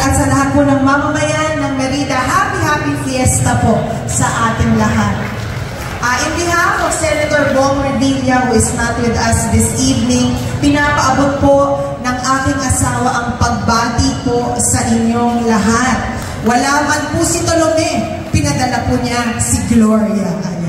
At sa lahat po ng mamamayan ng Merida, happy fiesta po sa ating lahat. In behalf of Senator Bong Revilla, who is not with us this evening, pinapaabot po ng aking asawa ang pagbati po sa inyong lahat. Wala man po si Tolome, pinadala po niya si Gloria.